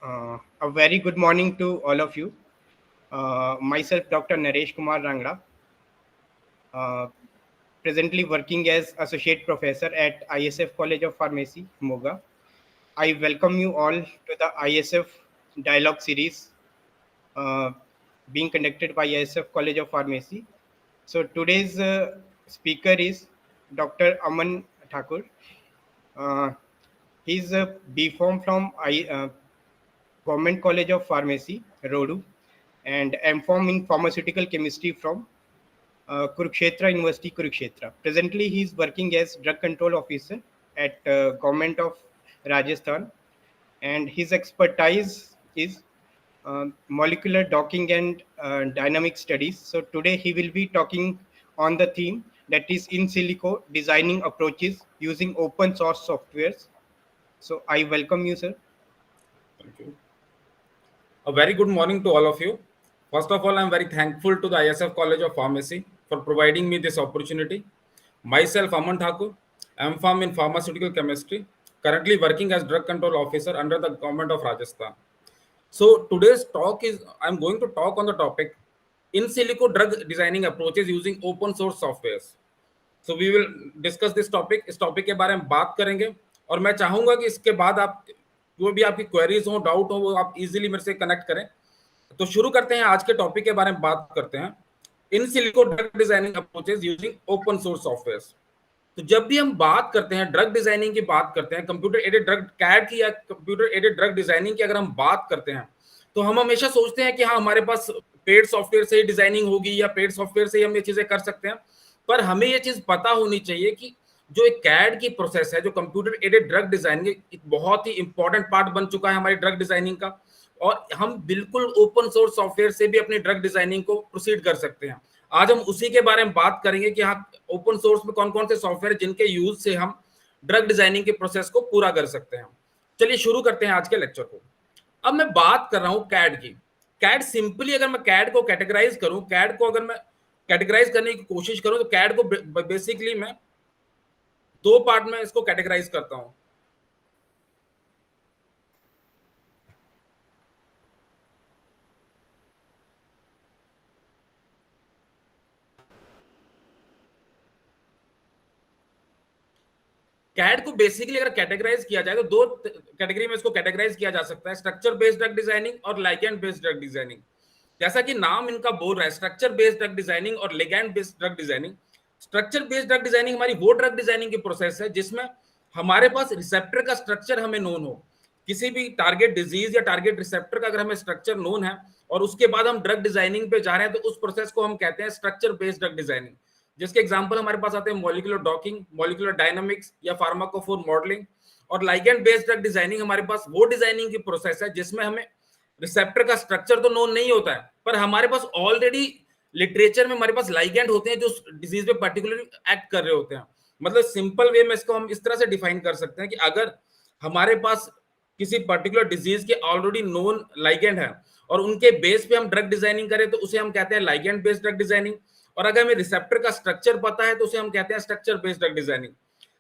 A very good morning to all of you. Myself, Dr. Naresh Kumar Rangda, uh, presently working as Associate Professor at ISF College of Pharmacy, Moga. I welcome you all to the ISF Dialogue Series uh, being conducted by ISF College of Pharmacy. So today's speaker is Dr. Aman Thakur. Uh, he's a B.Pharm from Government College of Pharmacy, Rodu, and M.Pharm in Pharmaceutical Chemistry from Kurukshetra University, Kurukshetra. Presently, he is working as Drug Control Officer at Government of Rajasthan, and his expertise is molecular docking and dynamic studies. So today he will be talking on the theme that is in silico designing approaches using open source softwares. So I welcome you, sir. Thank you. A very good morning to all of you. First of all, I'm very thankful to the ISF College of Pharmacy for providing me this opportunity. Myself, Aman Thakur, M.Pharm in Pharmaceutical Chemistry, currently working as Drug Control Officer under the Government of Rajasthan. So today's talk is, I'm going to talk on the topic in silico drug designing approaches using open source softwares. So we will discuss this topic. इस topic के बारे में बात करेंगे और मैं चाहूंगा कि इसके बाद आप जो भी आपकी क्वेरीज हो, डाउट हो, वो आप इजीली मेरे से कनेक्ट करें. तो शुरू करते हैं. आज के टॉपिक के बारे में बात करते हैं in silico drug designing approaches using open source softwares. तो जब भी हम बात करते हैं ड्रग डिजाइनिंग की, बात करते हैं कंप्यूटर एडेड ड्रग कैड की या कंप्यूटर एडेड ड्रग डिजाइनिंग की, अगर हम बात करते हैं तो हम हमेशा सोचते हैं कि हाँ, हमारे पास पेड सॉफ्टवेयर से ही डिजाइनिंग होगी या पेड सॉफ्टवेयर से ही हम ये चीजें कर सकते हैं. पर हमें ये चीज पता होनी चाहिए कि जो एक कैड की प्रोसेस है, जो कंप्यूटर एडेड ड्रग डिजाइनिंग, एक बहुत ही इंपॉर्टेंट पार्ट बन चुका है हमारी ड्रग डिजाइनिंग का. और हम बिल्कुल ओपन सोर्स सॉफ्टवेयर से भी अपनी ड्रग डिजाइनिंग को प्रोसीड कर सकते हैं. आज हम उसी के बारे में बात करेंगे कि हाँ, ओपन सोर्स में कौन कौन से सॉफ्टवेयर जिनके यूज से हम ड्रग डिजाइनिंग के प्रोसेस को पूरा कर सकते हैं. चलिए शुरू करते हैं आज के लेक्चर को. अब मैं बात कर रहा हूं कैड की. कैड सिंपली, अगर मैं कैड को कैटेगराइज करूं, कैड को अगर मैं कैटेगराइज करने की कोशिश करूं तो कैड को बेसिकली मैं दो पार्ट में इसको कैटेगराइज करता हूं. कैड को बेसिकली अगर कैटेगराइज किया जाए तो दो कैटेगरी में इसको कैटेगराइज किया जा सकता है, स्ट्रक्चर बेस्ड ड्रग डिजाइनिंग और लिगैंड बेस्ड ड्रग डिजाइनिंग. जैसा कि नाम इनका बोल रहा है, स्ट्रक्चर बेस्ड ड्रग डिजाइनिंग और ligand based drug designing. Structure based drug designing हमारी वो ड्रग डिजाइनिंग की प्रोसेस है जिसमें हमारे पास रिसेप्टर का स्ट्रक्चर हमें नोन हो. किसी भी टारगेट डिजीज या टारगेट रिसेप्टर का अगर हमें स्ट्रक्चर नोन है और उसके बाद हम ड्रग डिजाइनिंग पे जा रहे हैं तो उस प्रोसेस को हम कहते हैं स्ट्रक्चर बेस्ड ड्रग डिजाइनिंग. जिसके एग्जांपल हमारे पास आते हैं मॉलिक्यूलर डॉकिंग, मॉलिक्यूलर डायनामिक्स या फार्माकोफोर मॉडलिंग. और लिगैंड बेस्ड ड्रग डिजाइनिंग हमारे पास वो डिजाइनिंग की प्रोसेस है जिसमें हमें रिसेप्टर का स्ट्रक्चर तो नोन नहीं होता है, पर हमारे पास ऑलरेडी लिटरेचर में हमारे पास लाइगेंड होते हैं जो डिजीज पे पर्टिकुलरली एक्ट कर रहे होते हैं. मतलब सिंपल वे में इसको हम इस तरह से डिफाइन कर सकते हैं कि अगर हमारे पास किसी पर्टिकुलर डिजीज के ऑलरेडी नोन लाइगेंड है और उनके बेस पे हम ड्रग डिजाइनिंग करें तो उसे हम कहते हैं लाइगेंड बेस्ड ड्रग डिजाइनिंग. और अगर हमें रिसेप्टर का स्ट्रक्चर पता है तो उसे हम कहते हैं structure based drug designing.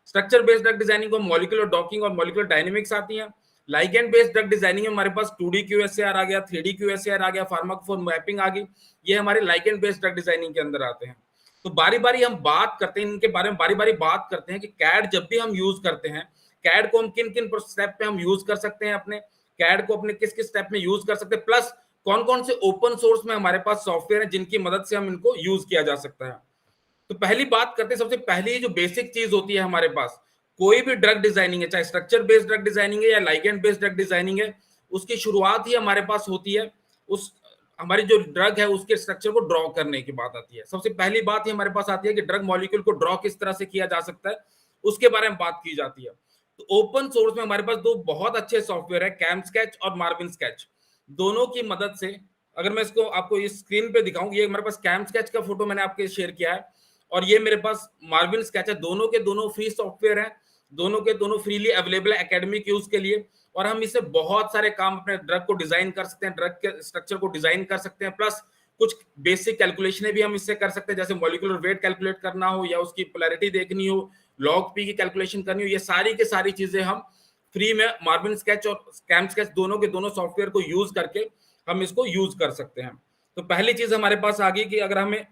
Structure based drug designing को मॉलिक्यूलर डॉकिंग और मॉलिक्यूलर डायनामिक्स आती है. लिगैंड बेस्ड ड्रग डिजाइनिंग में हमारे पास 2D QSAR आ गया, 3D QSAR आ गया, फार्माकोफोर मैपिंग आ गई. ये हमारे लिगैंड बेस्ड ड्रग डिजाइनिंग के अंदर आते हैं. तो बारी बारी हम बात करते हैं इनके बारे में, बारी बारी बात करते हैं कि कैड जब भी हम यूज करते हैं, कैड को हम किन किन स्टेप पे हम यूज कर सकते हैं, अपने कैड को अपने किस किस स्टेप में यूज कर सकते हैं, प्लस कौन कौन से ओपन सोर्स में हमारे पास सॉफ्टवेयर है जिनकी मदद से हम इनको यूज किया जा सकता है. तो पहली बात करते हैं, सबसे पहली जो बेसिक चीज होती है हमारे पास, कोई भी ड्रग डिजाइनिंग है, चाहे स्ट्रक्चर बेस्ड ड्रग डिजाइनिंग है या लिगैंड बेस्ड ड्रग डिजाइनिंग है, उसकी शुरुआत ही हमारे पास होती है उस हमारी जो ड्रग है उसके स्ट्रक्चर को ड्रॉ करने की बात आती है. सबसे पहली बात ही हमारे पास आती है कि ड्रग मॉलिक्यूल को ड्रॉ किस तरह से किया जा सकता है, उसके बारे में बात की जाती है. तो ओपन सोर्स में हमारे पास दो बहुत अच्छे सॉफ्टवेयर है, कैम स्केच और मार्विन स्केच. दोनों की मदद से, अगर मैं इसको आपको इस स्क्रीन पे दिखाऊं, ये हमारे पास कैम स्केच का फोटो मैंने आपके शेयर किया है और ये मेरे पास मार्विन स्केच है. दोनों के दोनों फ्री सॉफ्टवेयर हैं, दोनों के दोनों फ्रीली अवेलेबल है एकेडमिक यूज के लिए. और हम इससे बहुत सारे काम अपने ड्रग को डिजाइन कर सकते हैं, ड्रग के स्ट्रक्चर को डिजाइन कर सकते हैं, प्लस कुछ बेसिक कैलकुलेशनें भी हम इससे कर सकते हैं, जैसे मॉलिक्यूलर वेट कैलकुलेट करना हो या उसकी पोलैरिटी देखनी हो, लॉग पी की कैलकुलेशन करनी हो. ये सारी की सारी चीजें हम फ्री में मार्विन स्केच और कैम स्केच दोनों के दोनों सॉफ्टवेयर को यूज करके हम इसको यूज कर सकते हैं। तो पहली चीज हमारे पास आ गई कि अगर हमें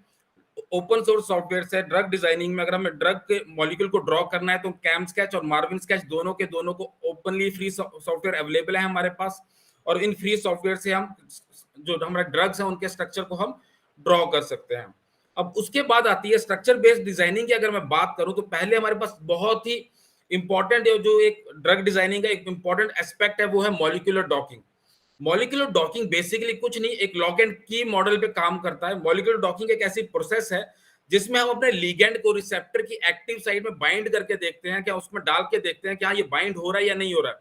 ओपन सोर्स सॉफ्टवेयर से ड्रग डिजाइनिंग में अगर हमें ड्रग के मॉलिक्यूल को ड्रॉ करना है तो कैम स्केच और मार्विन स्केच दोनों के दोनों को ओपनली फ्री सॉफ्टवेयर अवेलेबल है हमारे पास, और इन फ्री सॉफ्टवेयर से हम जो हमारे ड्रग्स हैं उनके स्ट्रक्चर को हम ड्रॉ कर सकते हैं। अब उसके बाद आती है स्ट्रक्चर बेस्ड डिजाइनिंग की। अगर मैं बात करूं तो पहले हमारे पास बहुत ही इंपॉर्टेंट जो एक ड्रग डिजाइनिंग का एक इंपॉर्टेंट एस्पेक्ट है वो है molecular docking. Molecular docking basically कुछ नहीं, एक लॉक एंड की मॉडल पे काम करता है। मॉलिक्यूलर डॉकिंग एक ऐसी प्रोसेस है जिसमें हम अपने लिगेंड को रिसेप्टर की एक्टिव साइड में बाइंड करके देखते हैं, क्या उसमें डाल के देखते हैं क्या ये बाइंड हो रहा है या नहीं हो रहा है,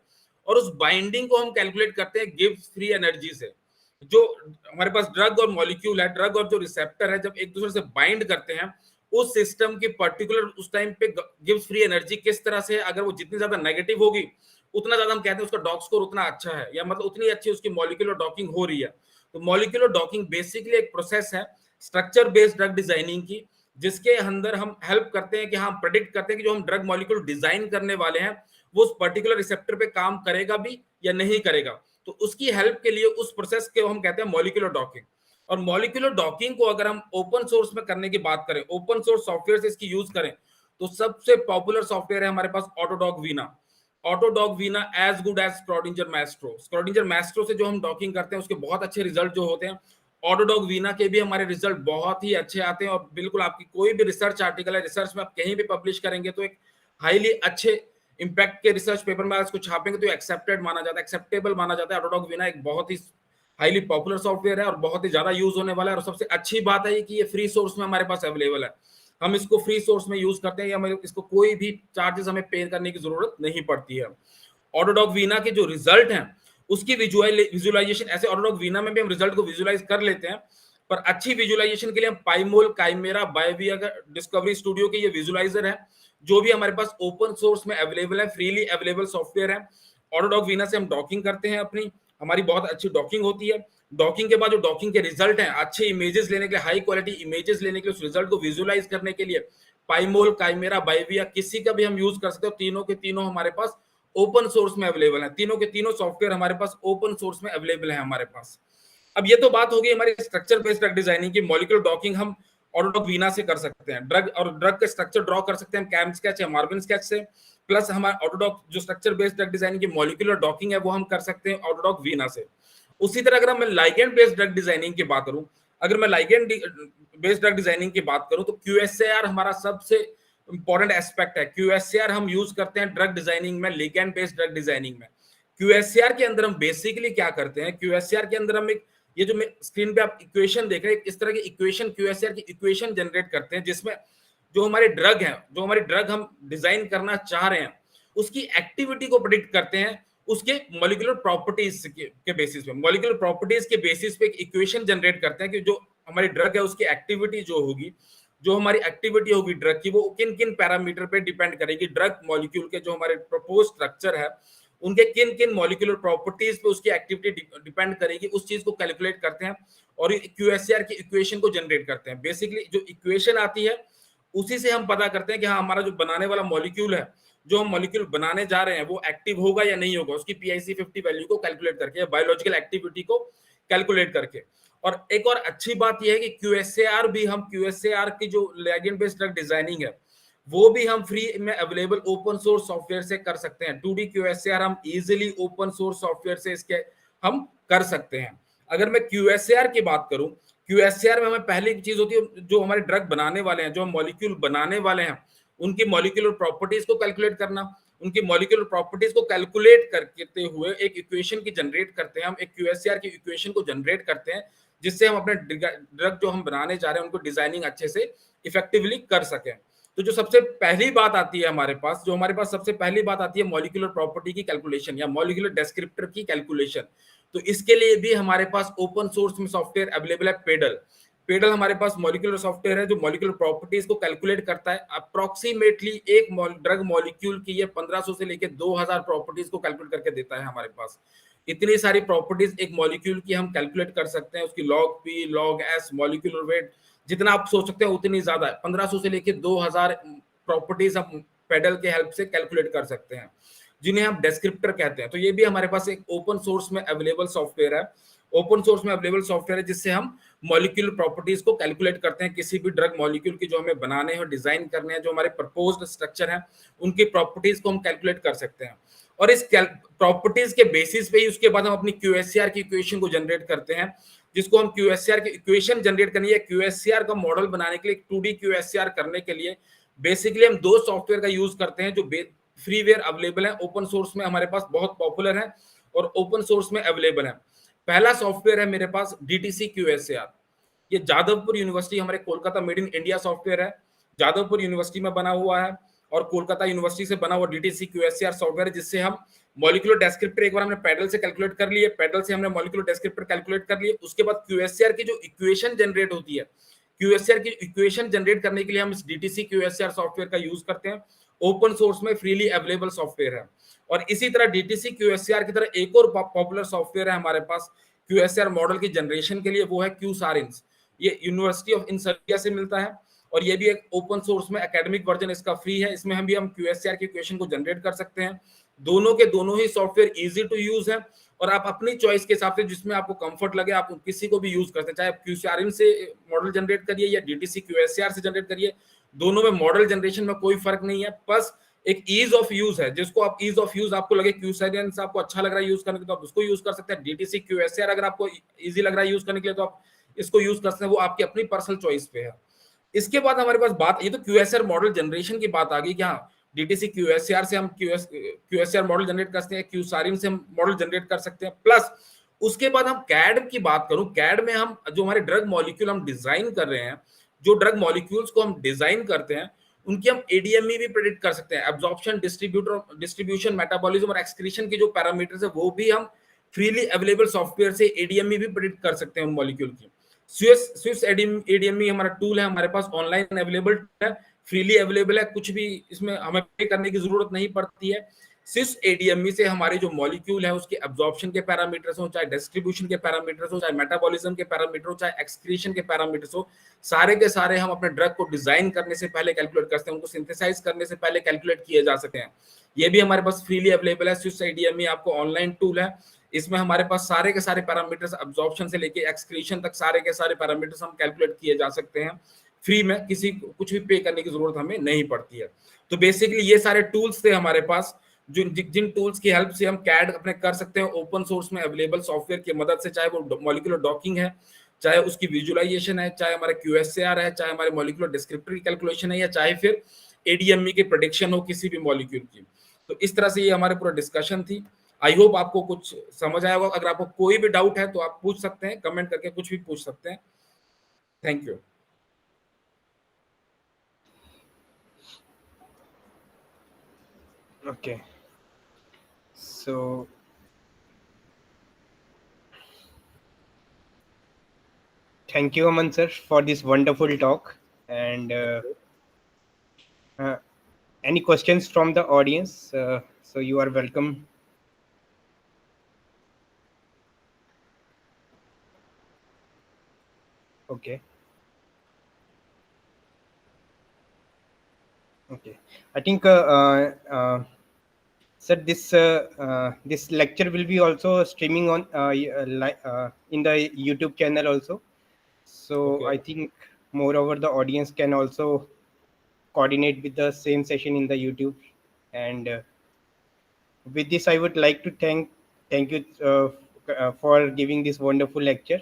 और उस बाइंडिंग को हम कैलकुलेट करते हैं गिब्स फ्री एनर्जी से। जो हमारे पास ड्रग और मॉलिक्यूल है, ड्रग और जो रिसेप्टर है, जब एक दूसरे से बाइंड करते हैं उस सिस्टम की पर्टिकुलर उस टाइम पे गिव्स फ्री एनर्जी किस तरह से, अगर वो जितनी ज्यादा नेगेटिव होगी उतना ज्यादा हम कहते हैं उसका डॉक स्कोर उतना अच्छा है, या मतलब उतनी अच्छी उसकी मॉलिक्यूलर डॉकिंग हो रही है। तो मॉलिक्यूलर डॉकिंग बेसिकली एक प्रोसेस है स्ट्रक्चर बेस्ड ड्रग डिजाइनिंग की, जिसके अंदर हम हेल्प करते हैं कि हम प्रेडिक्ट करते हैं कि जो हम ड्रग मॉलिक्यूल डिजाइन करने वाले हैं वो उस पर्टिकुलर रिसेप्टर पे काम करेगा भी या नहीं करेगा। तो उसकी हेल्प के लिए उस प्रोसेस के हम कहते हैं मॉलिक्यूलर डॉकिंग। और मॉलिक्यूलर डॉकिंग को अगर हम ओपन सोर्स में करने की बात करें, ओपन सोर्स सॉफ्टवेयर से इसकी यूज करें, तो सबसे पॉपुलर सॉफ्टवेयर है हमारे पास AutoDock Vina. AutoDock Vina as good as Schrodinger Maestro. Schrodinger Maestro से जो हम डॉकिंग करते हैं उसके बहुत अच्छे रिजल्ट जो होते हैं, ऑटोडॉक वीना के भी हमारे रिजल्ट बहुत ही अच्छे आते हैं। और बिल्कुल आपकी कोई भी रिसर्च आर्टिकल है, रिसर्च में आप कहीं भी पब्लिश करेंगे तो एक हाईली अच्छे इंपैक्ट के रिसर्च पेपर में इसको छापेंगे तो एक्सेप्टेड माना जाता है, एक्सेप्टेबल माना जाता है। ऑटोडॉक वीना एक बहुत ही हाईली पॉपुलर सॉफ्टवेयर है और बहुत ही ज्यादा यूज होने वाला है। और सबसे अच्छी बात है कि ये फ्री सोर्स में हमारे पास अवेलेबल है, हम इसको फ्री सोर्स में यूज करते हैं, या इसको कोई भी चार्जेस हमें पे करने की जरूरत नहीं पड़ती है। ऑटोडॉक वीना के जो रिजल्ट हैं उसकी विजुअलाइजेशन, ऐसे ऑटोडॉक वीना में भी हम रिजल्ट को विजुअलाइज कर लेते हैं, पर अच्छी विजुअलाइजेशन के लिए हम पाइमोल, काइमेरा, बायोविया, डिस्कवरी स्टूडियो के ये विजुअलाइजर है जो भी हमारे पास ओपन सोर्स में अवेलेबल है, फ्रीली अवेलेबल सॉफ्टवेयर है। ऑटोडॉक वीना से हम डॉकिंग करते हैं अपनी, हमारी बहुत अच्छी डॉकिंग होती है। डॉकिंग के बाद जो डॉकिंग के रिजल्ट हैं, अच्छे इमेजेस लेने के लिए, हाई क्वालिटी इमेजेस लेने के लिए, उस रिजल्ट को विजुअलाइज करने के लिए पाइमोल, काइमेरा, बायोविया किसी का भी हम यूज कर सकते हो। तीनों के तीनों हमारे पास ओपन सोर्स में अवेलेबल है, तीनों के तीनों सॉफ्टवेयर हमारे पास ओपन सोर्स में अवेलेबल है हमारे पास। अब ये तो बात होगी हमारी स्ट्रक्चर बेस्ड ड्रग डिजाइनिंग की। मॉलिक्यूलर डॉकिंग हम ऑटोडॉक वीना से कर सकते हैं, ड्रग और ड्रग का स्ट्रक्चर ड्रॉ कर सकते हैं कैम स्केच या मार्विन स्केच से, प्लस हमारा ऑटोडॉक जो स्ट्रक्चर बेस्ड ड्रग डिजाइनिंग की मॉलिक्यूलर डॉकिंग है वो हम कर सकते हैं ऑटोडॉक वीना से। उसी तरह अगर मैं लाइगेंड बेस्ड ड्रग डिजाइनिंग की बात करूं, अगर मैं लाइगेंड बेस्ड ड्रग डिजाइनिंग की बात करूं तो क्यूएसएआर हमारा सबसे इंपॉर्टेंट एस्पेक्ट है। क्यूएसएआर हम यूज करते हैं ड्रग डिजाइनिंग में, लिगैंड बेस्ड ड्रग डिजाइनिंग में। क्यूएसएआर के अंदर हम बेसिकली क्या करते हैं, क्यूएसएआर के अंदर हम एक, ये जो स्क्रीन पे आप इक्वेशन देख रहे हैं, इस तरह की इक्वेशन, क्यूएसएआर की इक्वेशन जनरेट करते हैं जिसमें जो हमारे ड्रग है, जो हमारी ड्रग हम डिजाइन करना चाह रहे हैं उसकी एक्टिविटी को प्रेडिक्ट करते हैं उसके मॉलिक्यूलर प्रॉपर्टीज के बेसिस पे। मॉलिक्यूलर प्रॉपर्टीज के बेसिस पे एक इक्वेशन जनरेट करते हैं कि जो हमारी ड्रग है उसकी एक्टिविटी जो होगी, जो हमारी एक्टिविटी होगी ड्रग की, वो किन किन पैरामीटर पे डिपेंड करेगी। ड्रग मॉलिक्यूल के जो हमारे प्रपोज स्ट्रक्चर है उनके किन किन मॉलिक्यूलर प्रॉपर्टीज पे उसकी एक्टिविटी डिपेंड करेगी, उस चीज को कैलकुलेट करते हैं और क्यूएसआर की इक्वेशन को जनरेट करते हैं। बेसिकली जो इक्वेशन आती है उसी से हम पता करते हैं कि हाँ हमारा जो बनाने वाला मॉलिक्यूल है, जो हम मॉलिक्यूल बनाने जा रहे हैं वो एक्टिव होगा या नहीं होगा, उसकी PIC50 वैल्यू को कैलकुलेट करके, बायोलॉजिकल एक्टिविटी को कैलकुलेट करके। और एक और अच्छी बात यह है कि क्यूएसएआर भी, हम क्यूएसएआर की जो लिगैंड बेस्ड ड्रग डिजाइनिंग है वो भी हम फ्री में अवेलेबल ओपन सोर्स सॉफ्टवेयर से कर सकते हैं। 2D क्यूएसएआर हम इजीली ओपन सोर्स सॉफ्टवेयर से इसके हम कर सकते हैं। अगर मैं क्यूएसएआर की बात करूं, क्यूएसएआर में हमें पहली चीज होती है जो हमारे ड्रग बनाने वाले हैं, जो हम मॉलिक्यूल बनाने वाले हैं उनकी मॉलिक्यूलर प्रॉपर्टीज को कैलकुलेट करना। उनकी मॉलिक्यूलर प्रॉपर्टीज को कैलकुलेट करते हुए एक इक्वेशन की जनरेट करते हैं, हम एक क्यूएसआर की इक्वेशन को जनरेट करते हैं जिससे हम अपने ड्रग जो हम बनाने जा रहे हैं उनको डिजाइनिंग अच्छे से इफेक्टिवली कर सकें। तो जो सबसे पहली बात आती है हमारे पास, जो हमारे पास सबसे पहली बात आती है मॉलिक्यूलर प्रॉपर्टी की कैलकुलेशन या मॉलिक्यूलर डिस्क्रिप्टर की कैलकुलेशन। तो इसके लिए भी हमारे पास ओपन सोर्स में सॉफ्टवेयर अवेलेबल है पेडल। पेडल हमारे पास मॉलिक्यूलर सॉफ्टवेयर है जो मॉलिक्यूलर प्रॉपर्टीज को कैलकुलेट करता है। अप्रोक्सीमेटली एक ड्रग मॉलिक्यूल की ये 1500 से लेकर 2000 प्रॉपर्टीज को कैलकुलेट करके देता है हमारे पास। इतनी सारी प्रॉपर्टीज एक मॉलिक्यूल की हम कैलकुलेट कर सकते हैं, उसकी log P, log S, molecular weight, जितना आप सोच सकते हैं उतनी ज्यादा है। 1500 से लेकर 2000 प्रॉपर्टीज हम पेडल के हेल्प से कैलकुलेट कर सकते हैं। जिन्हें हम डिस्क्रिप्टर कहते हैं। तो ये भी हमारे पास एक ओपन सोर्स में अवेलेबल सॉफ्टवेयर है, ओपन सोर्स में अवेलेबल सॉफ्टवेयर है, जिससे हम मॉलिक्यूलर प्रॉपर्टीज को कैलकुलेट करते हैं। किसी भी ड्रग मॉलिक्यूल की जो हमें बनाने हैं, डिजाइन करने हैं, जो हमारे प्रपोज्ड स्ट्रक्चर है, उनकी प्रॉपर्टीज को हम कैलकुलेट कर सकते हैं। और इस प्रॉपर्टीज के बेसिस पे ही उसके बाद हम अपनी क्यूएससीआर की इक्वेशन को जनरेट करते हैं, जिसको हम क्यूएससीआर की इक्वेशन जनरेट करनी है। क्यूएससीआर का मॉडल बनाने के लिए, 2D क्यूएससीआर करने के लिए बेसिकली हम दो सॉफ्टवेयर का यूज करते हैं, जो फ्रीवेयर अवेलेबल है, ओपन सोर्स में हमारे पास बहुत पॉपुलर है और ओपन सोर्स में अवेलेबल है। पहला सॉफ्टवेयर है मेरे पास डीटीसी क्यूएससीआर। ये जादवपुर यूनिवर्सिटी, हमारे Kolkata made in India software है, जादवपुर यूनिवर्सिटी में बना हुआ है और कोलकाता यूनिवर्सिटी से बना हुआ डीटीसी क्यूएससीआर सॉफ्टवेयर, जिससे हम मॉलिक्यूलर डिस्क्रिप्टर एक बार हमने पैडल से कैलकुलेट कर लिए, पैडल से हमने मॉलिक्यूलर डिस्क्रिप्टर कैलकुलेट कर लिए, उसके बाद क्यूएससीआर की जो इक्वेशन जनरेट होती है, क्यूएससीआर की इक्वेशन जनरेट करने के लिए हम इस डीटीसी क्यूएससीआर सॉफ्टवेयर का यूज करते हैं। ओपन सोर्स में फ्रीली अवेलेबल सॉफ्टवेयर है। और इसी तरह डीटीसी क्यूएससीआर की तरह एक और पॉपुलर सॉफ्टवेयर है हमारे पास क्यूएससीआर मॉडल की जनरेशन के लिए, वो है क्यूसारिन्स। ये यूनिवर्सिटी ऑफ इंसर्बिया से मिलता है और ये भी एक ओपन सोर्स में एकेडमिक वर्जन इसका फ्री है। इसमें हम क्यूएससीआर की इक्वेशन को जनरेट कर सकते हैं। दोनों के दोनों ही सॉफ्टवेयर इजी टू यूज है और आप अपनी चॉइस के हिसाब से जिसमें आपको कंफर्ट लगे आप किसी को भी यूज करते हैं, चाहे आप क्यूसारिन से मॉडल जनरेट करिए या डीटीसी क्यूएससीआर से जनरेट करिए, दोनों में मॉडल जनरेशन में कोई फर्क नहीं है। बस एक ईज ऑफ यूज है, जिसको आप ईज ऑफ यूज आपको लगे, क्यूसारिन से आपको अच्छा लग रहा है यूज करने के तो आप उसको यूज कर सकते हैं। डीटीसी क्यूएससीआर अगर आपको इजी लग रहा है यूज करने के लिए तो आप इसको यूज कर सकते हैं, वो आपकी अपनी पर्सनल चॉइस पे है। इसके बाद हमारे पास बात, ये तो क्यूएससीआर मॉडल जनरेशन की बात आ गई कि हाँ डीटीसी क्यूएससीआर से हम क्यूएससीआर मॉडल जनरेट कर सकते हैं, क्यूसारिन से हम मॉडल जनरेट कर सकते हैं। प्लस उसके बाद हम कैड की बात करूं, कैड में हम जो हमारे ड्रग मॉलिक्यूल हम डिजाइन कर रहे हैं, जो ड्रग मॉलिक्यूल्स को हम डिजाइन करते हैं, उनकी हम एडीएमई भी प्रेडिक्ट कर सकते हैं। एब्जॉर्प्शन, डिस्ट्रीब्यूशन, मेटाबॉलिज्म और एक्सक्रीशन के जो पैरामीटर्स है वो भी हम फ्रीली अवेलेबल सॉफ्टवेयर से एडीएमई भी प्रेडिक्ट कर सकते हैं उन मॉलिक्यूल की। स्विस एडीएमई हमारा टूल है, हमारे पास ऑनलाइन अवेलेबल है, फ्रीली अवेलेबल है, कुछ भी इसमें हमें पे करने की जरूरत नहीं पड़ती है। सिस एडीएमई से हमारे जो मॉलिक्यूल है उसके एब्जॉर्प्शन के पैरामीटर्स हो, चाहे डिस्ट्रीब्यूशन के पैरामीटर्स हो, चाहे मेटाबॉलिज्म के पैरामीटर हो, चाहे एक्सक्रीशन के पैरामीटर्स हो, सारे के सारे हम अपने ड्रग को डिजाइन करने से पहले कैलकुलेट करते हैं, उनको सिंथेसाइज करने से पहले कैलकुलेट किए जा सकते हैं। ये भी हमारे पास फ्रीली अवेलेबल है। स्विस एडीएमई आपको ऑनलाइन टूल है, इसमें हमारे पास सारे के सारे पैरामीटर्स एब्जॉर्प्शन से लेके एक्सक्रीशन तक सारे के सारे पैरामीटर्स हम कैलकुलेट किए जा सकते हैं फ्री में, किसी कुछ भी पे करने की जरूरत हमें नहीं पड़ती है। तो बेसिकली ये सारे टूल्स थे हमारे पास, जिन टूल्स की हेल्प से हम कैड अपने कर सकते हैं ओपन सोर्स में अवेलेबल सॉफ्टवेयर की मदद से, चाहे वो मॉलिक्यूलर डॉकिंग है, चाहे उसकी विजुअलाइजेशन है, चाहे हमारा क्यूएससीआर है, चाहे हमारे मॉलिक्यूलर डिस्क्रिप्टर की कैलकुलेशन है, या चाहे फिर एडीएमई की प्रेडिक्शन हो किसी भी मॉलिक्यूल की। तो इस तरह से ये हमारे पूरा डिस्कशन थी। आई होप आपको कुछ समझ आया होगा। अगर आपको कोई भी डाउट है तो आप पूछ सकते हैं, कमेंट करके कुछ भी पूछ सकते हैं। Thank you. Okay. So thank you, Aman sir, for this wonderful talk. And any questions from the audience? So you are welcome. Okay. Okay. I think, sir, this lecture will be also streaming on in the YouTube channel also. So Okay. I think moreover the audience can also coordinate with the same session in the YouTube. And with this, I would like to thank you for giving this wonderful lecture.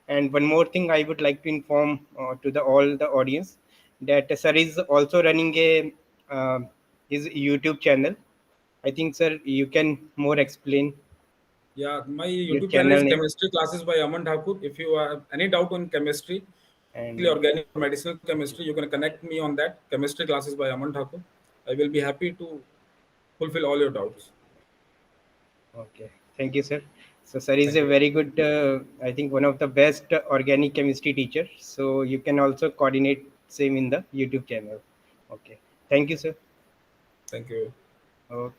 And one more thing, I would like to inform to all the audience that sir is also running a his YouTube channel. I think, sir, you can more explain Yeah, my your YouTube channel channel is name. Chemistry Classes by Aman Thakur. If you have any doubt on chemistry, And organic or medicinal chemistry, you can connect me on that. Chemistry Classes by Aman Thakur. I will be happy to fulfill all your doubts. okay, thank you, sir. So sir is Thank a you. very good, I think one of the best organic chemistry teacher. So you can also coordinate same in the YouTube channel. Okay, thank you, sir. Thank you. Okay.